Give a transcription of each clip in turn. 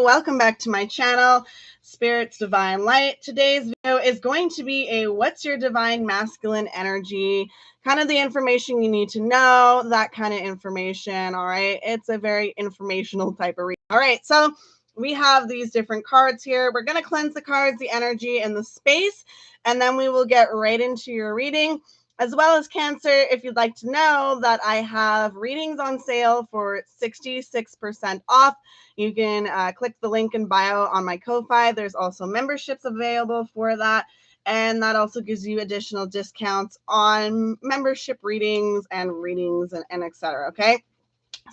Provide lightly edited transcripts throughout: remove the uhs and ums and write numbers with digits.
welcome back to my channel, Spirits Divine Light. Today's video is going to be a what's your divine masculine energy, kind of the information you need to know, that kind of information. All right, it's a very informational type of reading. All right, so we have these different cards here. We're going to cleanse the cards, the energy, and the space, and then we will get right into your reading. As well as Cancer, if you'd like to know that I have readings on sale for 66% off, you can click the link in bio on my Ko-Fi. There's also memberships available for that. And that also gives you additional discounts on membership readings and etc. Okay.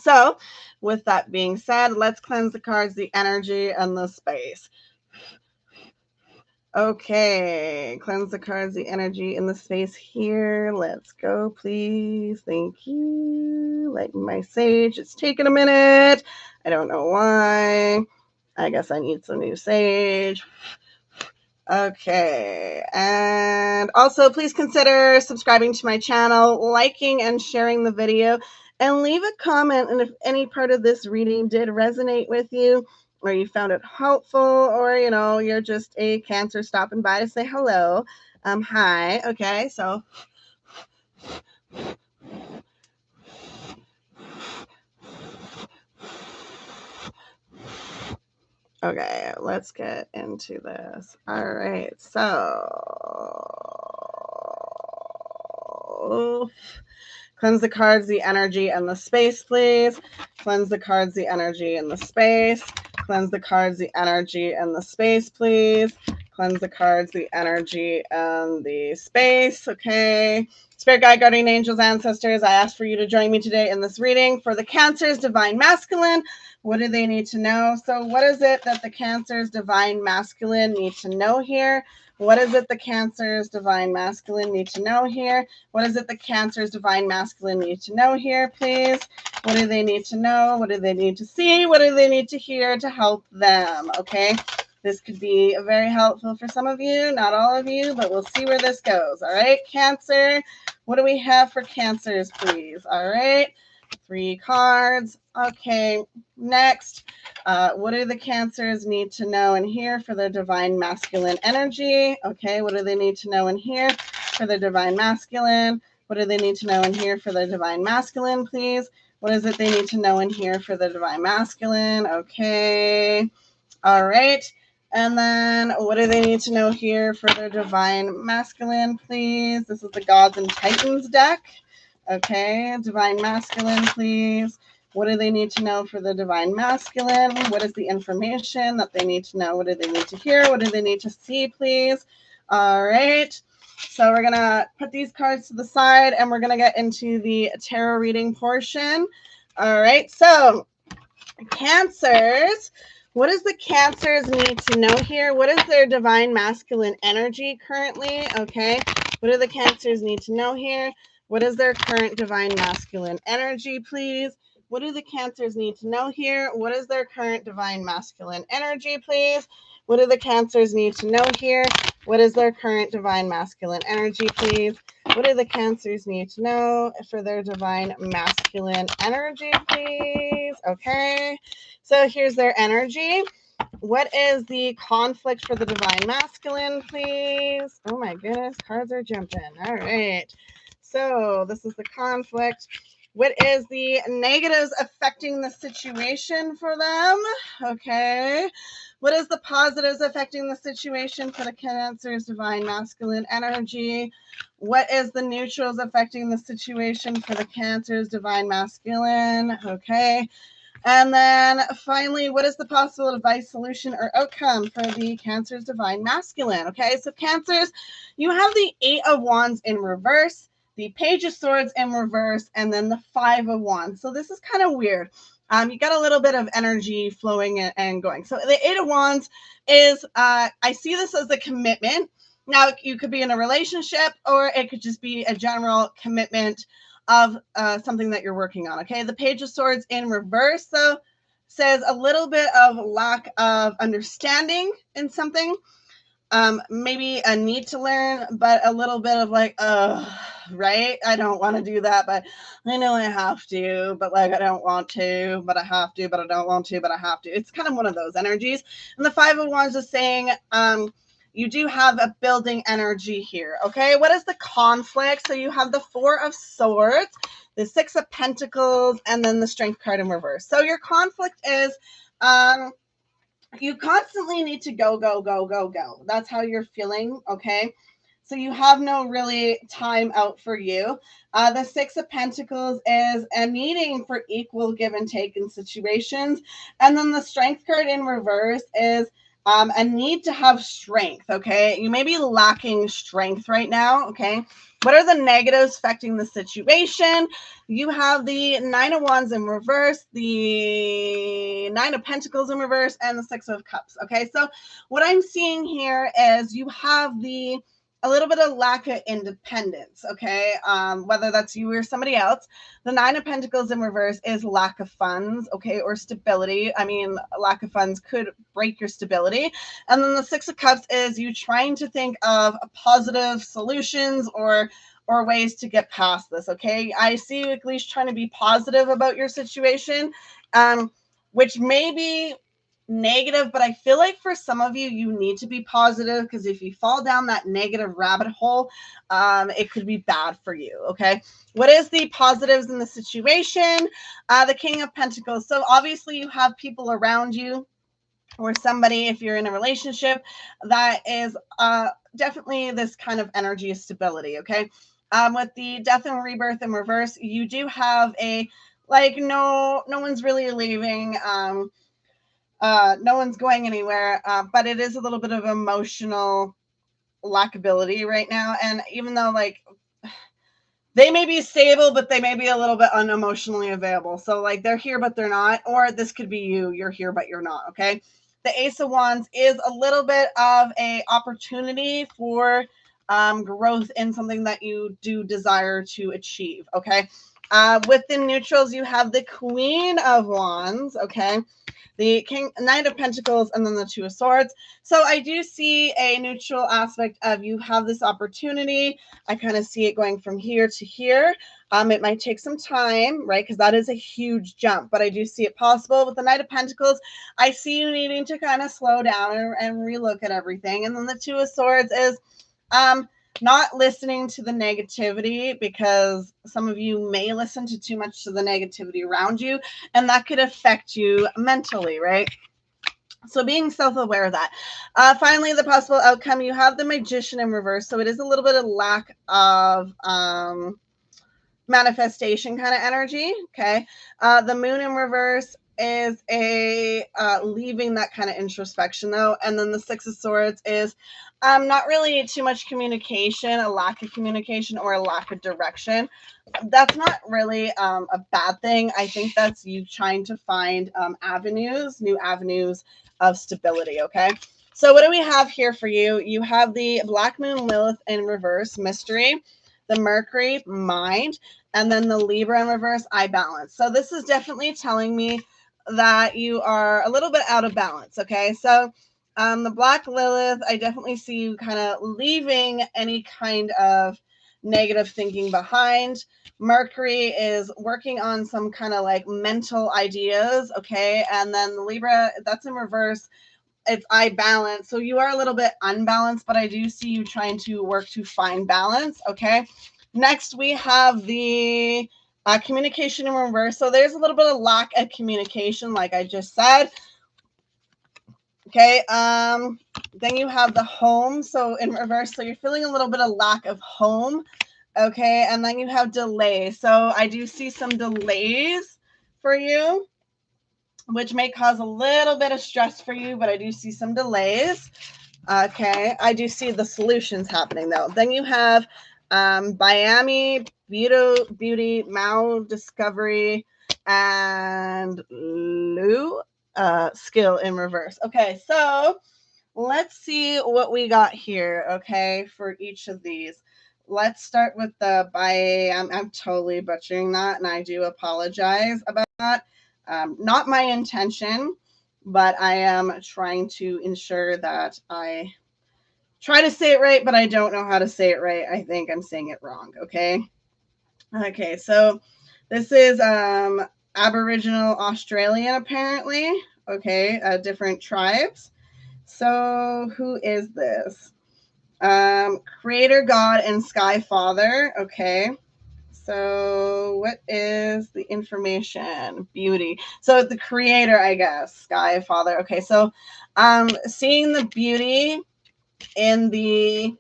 So with that being said, let's cleanse the cards, the energy, and the space. Okay, cleanse the cards, the energy in the space here. Let's go, please. Thank you. Lighten my sage. It's taking a minute. I don't know why. I guess I need some new sage. Okay, and also please consider subscribing to my channel, liking and sharing the video, and leave a comment. And if any part of this reading did resonate with you, or you found it helpful, or you're just a Cancer stopping by to say hello, hi. Okay, so okay, let's get into this. All right, so cleanse the cards, the energy, and the space, please. Cleanse the cards, the energy, and the space. Cleanse the cards, the energy, and the space, please. Cleanse the cards, the energy, and the space. Okay. Spirit guide, guardian angels, ancestors, I ask for you to join me today in this reading for the Cancer's divine masculine. What do they need to know? So what is it that the Cancer's divine masculine need to know here? What is it the Cancer's divine masculine need to know here? What is it the Cancer's divine masculine need to know here, please? What do they need to know? What do they need to see? What do they need to hear to help them? Okay, this could be very helpful for some of you, not all of you, but we'll see where this goes. All right, Cancer, what do we have for Cancers, please? All right, 3 cards. Okay, next, what do the Cancers need to know and hear for their divine masculine energy? Okay, what do they need to know and hear for their divine masculine? What do they need to know and hear for their divine masculine, please? What is it they need to know and hear for their divine masculine? Okay, all right. And then what do they need to know here for their divine masculine, please? This is the Gods and Titans deck. Okay, divine masculine, please. What do they need to know for the divine masculine? What is the information that they need to know? What do they need to hear? What do they need to see, please? All right. So we're going to put these cards to the side and we're going to get into the tarot reading portion. All right. So Cancers, what does the Cancers need to know here? What is their divine masculine energy currently? Okay. What do the Cancers need to know here? What is their current divine masculine energy, please? What do the Cancers need to know here? What is their current divine masculine energy, please? What do the Cancers need to know here? What is their current divine masculine energy, please? What do the Cancers need to know for their divine masculine energy, please? Okay, so here's their energy. What is the conflict for the divine masculine, please? Oh my goodness, cards are jumping. All right. So this is the conflict. What is the negatives affecting the situation for them? Okay. What is the positives affecting the situation for the Cancer's divine masculine energy? What is the neutrals affecting the situation for the Cancer's divine masculine? Okay. And then finally, what is the possible advice, solution, or outcome for the Cancer's divine masculine? Okay, so Cancers, you have the 8 of Wands in reverse, the Page of Swords in reverse, and then the 5 of Wands. So this is kind of weird. You got a little bit of energy flowing and going. So the 8 of Wands is, I see this as a commitment. Now, you could be in a relationship or it could just be a general commitment of something that you're working on. Okay, the Page of Swords in reverse, though, says a little bit of lack of understanding in something. maybe a need to learn, but a little bit of like, right? I don't want to do that, but I know I have to, but like I don't want to, but I have to, but I don't want to, but I have to. It's kind of one of those energies. And the Five of Wands is saying, you do have a building energy here. Okay. What is the conflict? So you have the Four of Swords, the Six of Pentacles, and then the Strength card in reverse. So your conflict is, you constantly need to go, go, go, go, go. That's how you're feeling, okay? So you have no really time out for you. The Six of Pentacles is a needing for equal give and take in situations. And then the Strength card in reverse is a need to have strength, okay? You may be lacking strength right now, okay? What are the negatives affecting the situation? You have the Nine of Wands in reverse, the Nine of Pentacles in reverse, and the Six of Cups. Okay, so what I'm seeing here is you have a little bit of lack of independence, okay? Whether that's you or somebody else. The Nine of Pentacles in reverse is lack of funds, okay, or stability. I mean, lack of funds could break your stability. And then the Six of Cups is you trying to think of positive solutions or ways to get past this, okay? I see you at least trying to be positive about your situation, which may be negative, but I feel like for some of you, you need to be positive, because if you fall down that negative rabbit hole, it could be bad for you, okay? What is the positives in the situation? The King of Pentacles. So obviously you have people around you, or somebody, if you're in a relationship, that is definitely this kind of energy of stability, okay? With the Death and Rebirth in reverse, you do have a, like, no one's really leaving, no one's going anywhere, but it is a little bit of emotional lackability right now. And even though, like, they may be stable, but they may be a little bit unemotionally available. So, like, they're here, but they're not. Or this could be you. You're here, but you're not, okay? The Ace of Wands is a little bit of a opportunity for growth in something that you do desire to achieve, okay? Within neutrals, you have the Queen of Wands, okay? The Knight of Pentacles, and then the Two of Swords. So I do see a neutral aspect of you have this opportunity. I kind of see it going from here to here. It might take some time, right? Because that is a huge jump, but I do see it possible. With the Knight of Pentacles, I see you needing to kind of slow down and relook at everything. And then the Two of Swords is not listening to the negativity, because some of you may listen to too much to the negativity around you, and that could affect you mentally, right? So being self-aware of that. Finally, the possible outcome, you have the Magician in reverse. So it is a little bit of lack of manifestation kind of energy, okay? The Moon in reverse is a leaving that kind of introspection, though. And then the Six of Swords is not really too much communication, a lack of communication, or a lack of direction. That's not really a bad thing. I think that's you trying to find new avenues of stability, okay? So what do we have here for you? You have the Black Moon Lilith in reverse, mystery, the Mercury, mind, and then the Libra in reverse, eye balance. So this is definitely telling me that you are a little bit out of balance, okay? So the Black Lilith, I definitely see you kind of leaving any kind of negative thinking behind. Mercury is working on some kind of like mental ideas, okay? And then the Libra, that's in reverse. It's eye balance. So you are a little bit unbalanced, but I do see you trying to work to find balance, okay? Next, we have the communication in reverse. So there's a little bit of lack of communication, like I just said. Okay, then you have the home, so in reverse. So you're feeling a little bit of lack of home. Okay, and then you have delay. So I do see some delays for you, which may cause a little bit of stress for you, but I do see some delays. Okay, I do see the solutions happening, though. Then you have Miami, Beauty, Mao, Discovery, and Lou, skill in reverse. Okay, so let's see what we got here, okay, for each of these. Let's start with the I'm totally butchering that, and I do apologize about that. Not my intention, but I am trying to ensure that I try to say it right, but I don't know how to say it right. I think I'm saying it wrong. Okay. Okay. So this is Aboriginal Australian, apparently. Okay. Different tribes. So who is this? Creator God and Sky Father. Okay. So what is the information? Beauty. So the creator, I guess, Sky Father. Okay. So seeing the beauty in the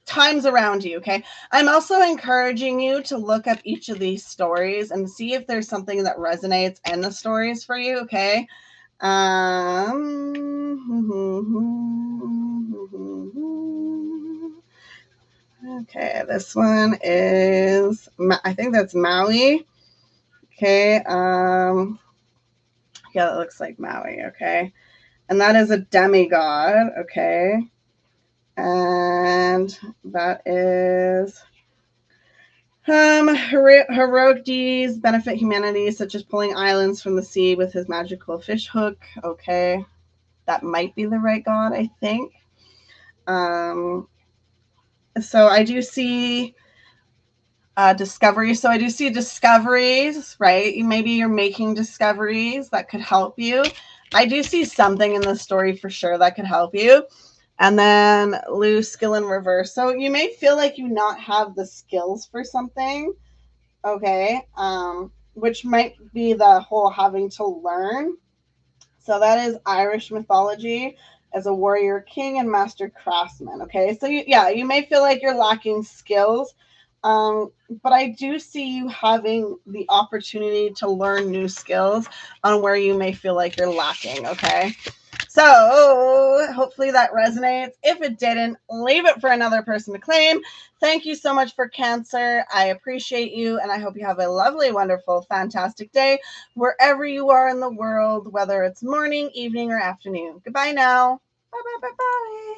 times around you. Okay. I'm also encouraging you to look up each of these stories and see if there's something that resonates in the stories for you. Okay. Okay, this one is, I think that's Maui. Okay, yeah, that looks like Maui. Okay, and that is a demigod. Okay, and that is heroic deeds benefit humanity, such as pulling islands from the sea with his magical fish hook. Okay, that might be the right god, I think. So I do see discovery. So I do see discoveries, right? Maybe you're making discoveries that could help you. I do see something in the story for sure that could help you. And then lose skill in reverse. So you may feel like you not have the skills for something. Okay. Which might be the whole having to learn. So that is Irish mythology as a warrior king and master craftsman. Okay. So you may feel like you're lacking skills. But I do see you having the opportunity to learn new skills on where you may feel like you're lacking. Okay. So hopefully that resonates. If it didn't, leave it for another person to claim. Thank you so much for Cancer. I appreciate you, and I hope you have a lovely, wonderful, fantastic day wherever you are in the world, whether it's morning, evening, or afternoon. Goodbye now. Bye, bye, bye, bye.